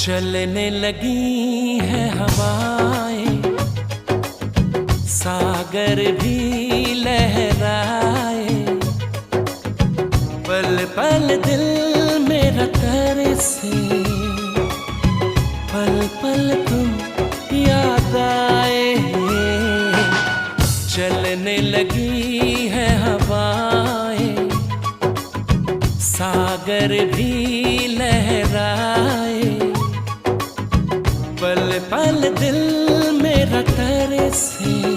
चलने लगी है हवाएं, सागर भी लहराए, पल पल दिल मेरा तरसे, पल पल तुम याद आए। चलने लगी है हवाएं, सागर भी लहराए, पल पल दिल मेरा तरसे।